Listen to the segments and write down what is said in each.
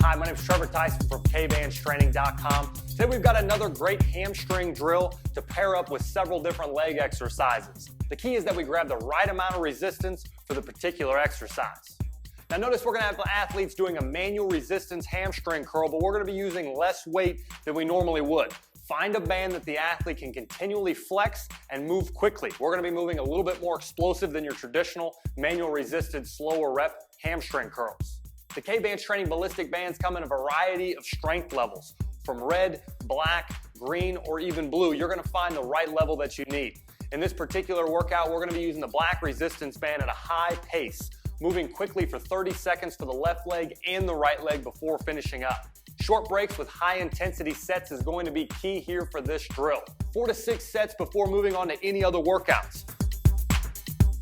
Hi, my name is Trevor Tyson from Kbandstraining.com. Today we've got another great hamstring drill to pair up with several different leg exercises. The key is that we grab the right amount of resistance for the particular exercise. Now notice we're going to have athletes doing a manual resistance hamstring curl, but we're going to be using less weight than we normally would. Find a band that the athlete can continually flex and move quickly. We're going to be moving a little bit more explosive than your traditional manual resisted slower rep hamstring curls. The Kbands training ballistic bands come in a variety of strength levels. From red, black, green, or even blue, you're going to find the right level that you need. In this particular workout, we're going to be using the black resistance band at a high pace, moving quickly for 30 seconds for the left leg and the right leg before finishing up. Short breaks with high intensity sets is going to be key here for this drill. 4 to 6 sets before moving on to any other workouts.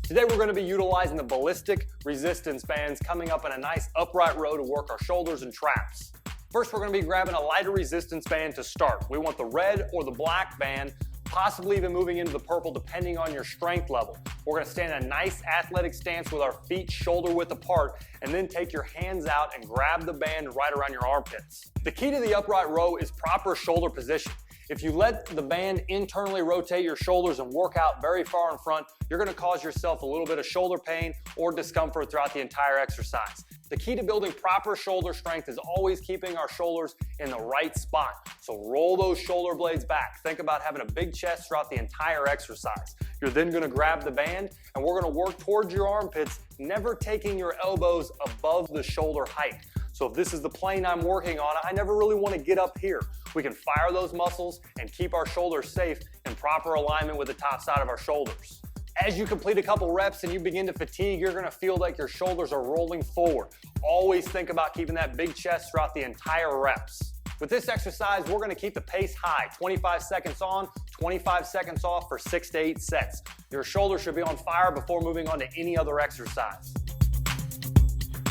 Today we're going to be utilizing the ballistic resistance bands, coming up in a nice upright row to work our shoulders and traps. First, we're going to be grabbing a lighter resistance band to start. We want the red or the black band, possibly even moving into the purple depending on your strength level. We're going to stand in a nice athletic stance with our feet shoulder width apart, and then take your hands out and grab the band right around your armpits. The key to the upright row is proper shoulder position. If you let the band internally rotate your shoulders and work out very far in front, you're going to cause yourself a little bit of shoulder pain or discomfort throughout the entire exercise. The key to building proper shoulder strength is always keeping our shoulders in the right spot. So roll those shoulder blades back. Think about having a big chest throughout the entire exercise. You're then going to grab the band and we're going to work towards your armpits, never taking your elbows above the shoulder height. So if this is the plane I'm working on, I never really want to get up here. We can fire those muscles and keep our shoulders safe in proper alignment with the top side of our shoulders. As you complete a couple reps and you begin to fatigue, you're going to feel like your shoulders are rolling forward. Always think about keeping that big chest throughout the entire reps. With this exercise, we're going to keep the pace high, 25 seconds on, 25 seconds off for 6 to 8 sets. Your shoulders should be on fire before moving on to any other exercise.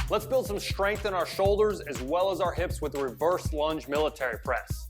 Let's build some strength in our shoulders as well as our hips with the reverse lunge military press.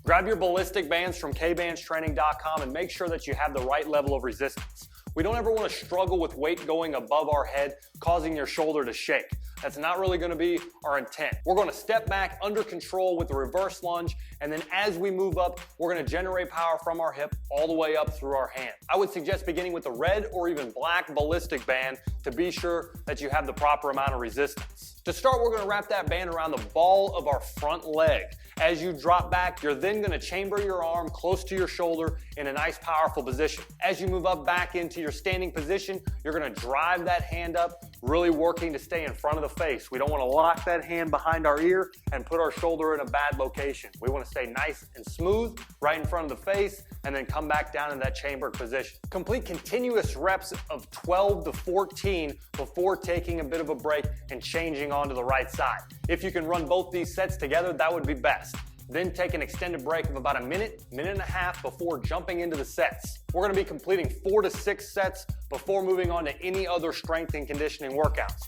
Grab your ballistic bands from Kbandstraining.com and make sure that you have the right level of resistance. We don't ever want to struggle with weight going above our head, causing your shoulder to shake. That's not really going to be our intent. We're going to step back under control with the reverse lunge, and then as we move up, we're going to generate power from our hip all the way up through our hand. I would suggest beginning with the red or even black ballistic band to be sure that you have the proper amount of resistance. To start, we're going to wrap that band around the ball of our front leg. As you drop back, you're then going to chamber your arm close to your shoulder in a nice powerful position. As you move up back into your standing position, you're going to drive that hand up, really working to stay in front of the face. We don't want to lock that hand behind our ear and put our shoulder in a bad location. We want to stay nice and smooth right in front of the face and then come back down in that chambered position. Complete continuous reps of 12 to 14 before taking a bit of a break and changing onto the right side. If you can run both these sets together, that would be best. Then take an extended break of about a minute, minute and a half before jumping into the sets. We're going to be completing 4 to 6 sets before moving on to any other strength and conditioning workouts.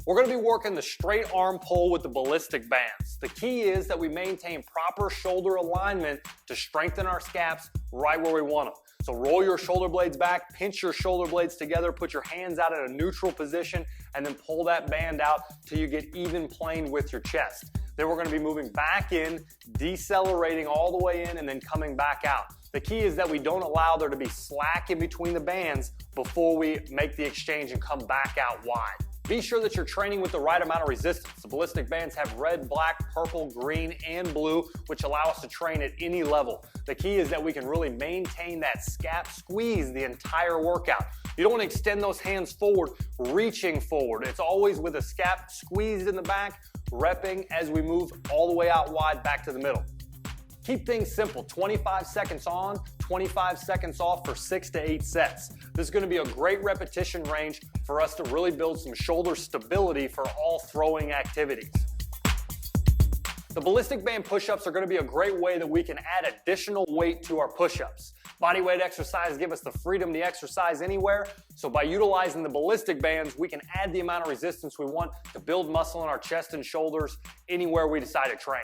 We're going to be working the straight arm pull with the ballistic bands. The key is that we maintain proper shoulder alignment to strengthen our scaps right where we want them. So roll your shoulder blades back, pinch your shoulder blades together, put your hands out at a neutral position, and then pull that band out till you get even plane with your chest. Then we're going to be moving back in, decelerating all the way in, and then coming back out. The key is that we don't allow there to be slack in between the bands before we make the exchange and come back out wide. Be sure that you're training with the right amount of resistance. The ballistic bands have red, black, purple, green, and blue, which allow us to train at any level. The key is that we can really maintain that scap squeeze the entire workout. You don't want to extend those hands forward, reaching forward. It's always with a scap squeezed in the back, repping as we move all the way out wide back to the middle. Keep things simple, 25 seconds on, 25 seconds off for 6 to 8 sets. This is going to be a great repetition range for us to really build some shoulder stability for all throwing activities. The ballistic band push-ups are going to be a great way that we can add additional weight to our push-ups. Body weight exercises give us the freedom to exercise anywhere, so by utilizing the ballistic bands, we can add the amount of resistance we want to build muscle in our chest and shoulders anywhere we decide to train.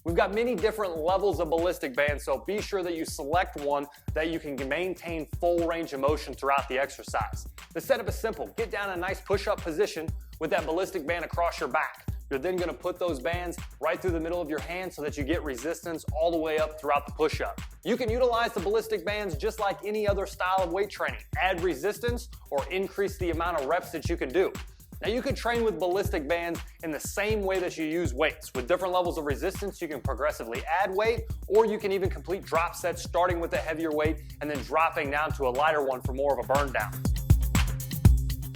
We've got many different levels of ballistic bands, so be sure that you select one that you can maintain full range of motion throughout the exercise. The setup is simple. Get down in a nice push-up position with that ballistic band across your back. You're then going to put those bands right through the middle of your hand so that you get resistance all the way up throughout the push-up. You can utilize the ballistic bands just like any other style of weight training. Add resistance or increase the amount of reps that you can do. Now you can train with ballistic bands in the same way that you use weights. With different levels of resistance, you can progressively add weight, or you can even complete drop sets starting with a heavier weight and then dropping down to a lighter one for more of a burn down.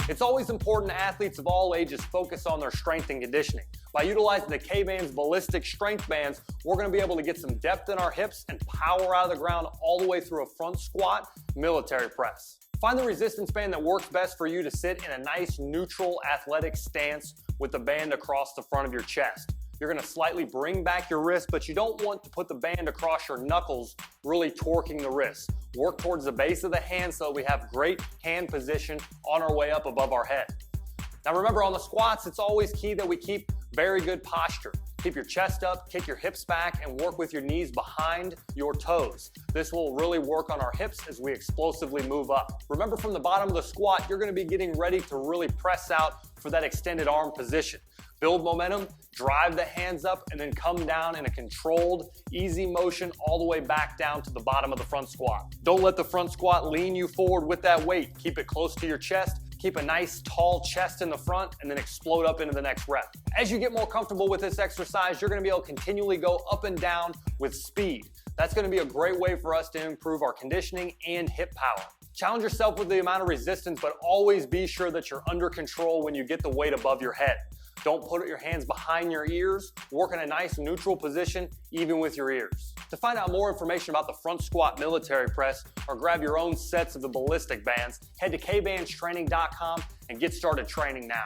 It's always important athletes of all ages focus on their strength and conditioning. By utilizing the Kbands ballistic strength bands, we're going to be able to get some depth in our hips and power out of the ground all the way through a front squat, military press. Find the resistance band that works best for you to sit in a nice neutral athletic stance with the band across the front of your chest. You're going to slightly bring back your wrist, but you don't want to put the band across your knuckles, really torquing the wrist. Work towards the base of the hand so we have great hand position on our way up above our head. Now remember, on the squats, it's always key that we keep very good posture. Keep your chest up, kick your hips back, and work with your knees behind your toes. This will really work on our hips as we explosively move up. Remember, from the bottom of the squat, you're going to be getting ready to really press out for that extended arm position. Build momentum, drive the hands up, and then come down in a controlled, easy motion all the way back down to the bottom of the front squat. Don't let the front squat lean you forward with that weight. Keep it close to your chest. Keep a nice tall chest in the front and then explode up into the next rep. As you get more comfortable with this exercise, you're going to be able to continually go up and down with speed. That's going to be a great way for us to improve our conditioning and hip power. Challenge yourself with the amount of resistance, but always be sure that you're under control when you get the weight above your head. Don't put your hands behind your ears. Work in a nice neutral position, even with your ears. To find out more information about the front squat military press or grab your own sets of the ballistic bands, head to Kbandstraining.com and get started training now.